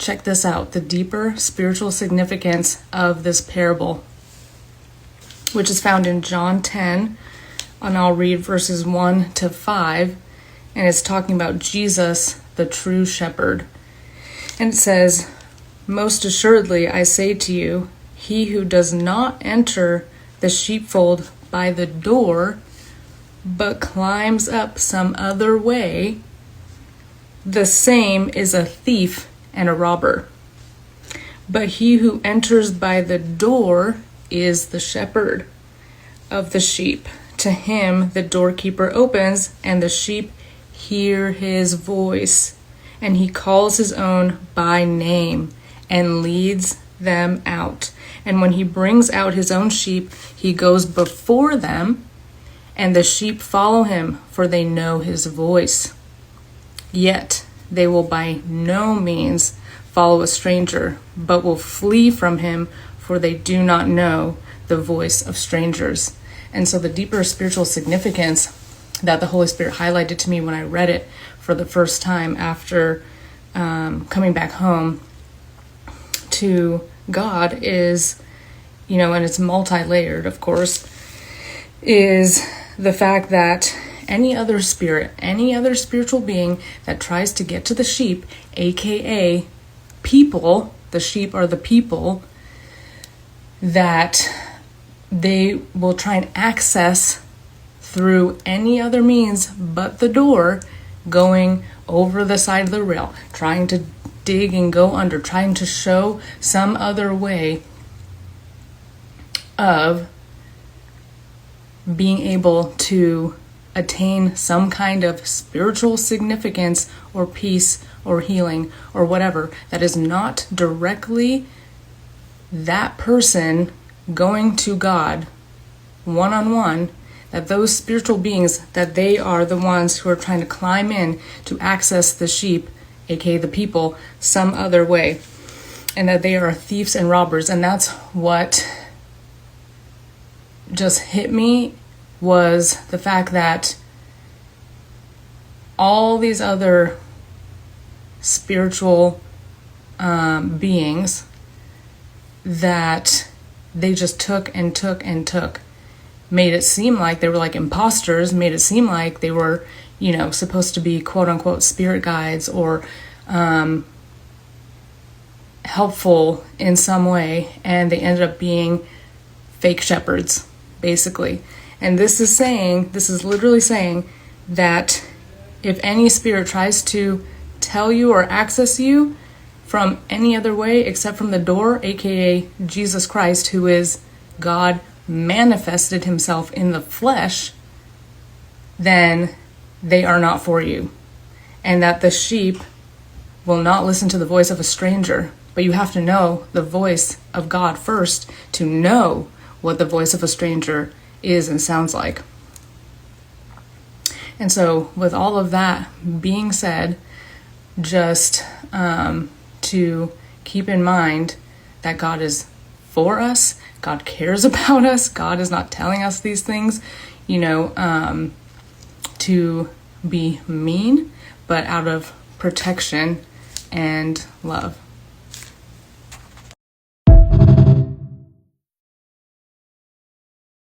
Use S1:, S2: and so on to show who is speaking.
S1: check this out, the deeper spiritual significance of this parable, which is found in John 10, and I'll read verses 1 to 5, and it's talking about Jesus, the true shepherd. And it says, "Most assuredly I say to you, he who does not enter the sheepfold by the door, but climbs up some other way, the same is a thief and a robber. But he who enters by the door is the shepherd of the sheep. To him the doorkeeper opens, and the sheep hear his voice, and he calls his own by name and leads them out. And when he brings out his own sheep, he goes before them, and the sheep follow him, for they know his voice. Yet they will by no means follow a stranger, but will flee from him, for they do not know the voice of strangers." And so the deeper spiritual significance that the Holy Spirit highlighted to me when I read it for the first time after coming back home to God is, and it's multi-layered, of course, is the fact that any other spirit, any other spiritual being that tries to get to the sheep, aka people, the sheep are the people, that they will try and access through any other means but the door, going over the side of the rail, trying to dig and go under, trying to show some other way of being able to attain some kind of spiritual significance or peace or healing or whatever that is not directly that person going to God one-on-one, that those spiritual beings, that they are the ones who are trying to climb in to access the sheep, aka the people, some other way, and that they are thieves and robbers. And that's what just hit me, was the fact that all these other spiritual beings that they just took and took and took, made it seem like they were like imposters, made it seem like they were, supposed to be quote unquote spirit guides or helpful in some way, and they ended up being fake shepherds, basically. And this is literally saying that if any spirit tries to tell you or access you from any other way except from the door, aka Jesus Christ, who is God manifested himself in the flesh, then they are not for you. And that the sheep will not listen to the voice of a stranger, but you have to know the voice of God first to know what the voice of a stranger is and sounds like. And so with all of that being said, just to keep in mind that God is for us, God cares about us, God is not telling us these things, to be mean, but out of protection and love.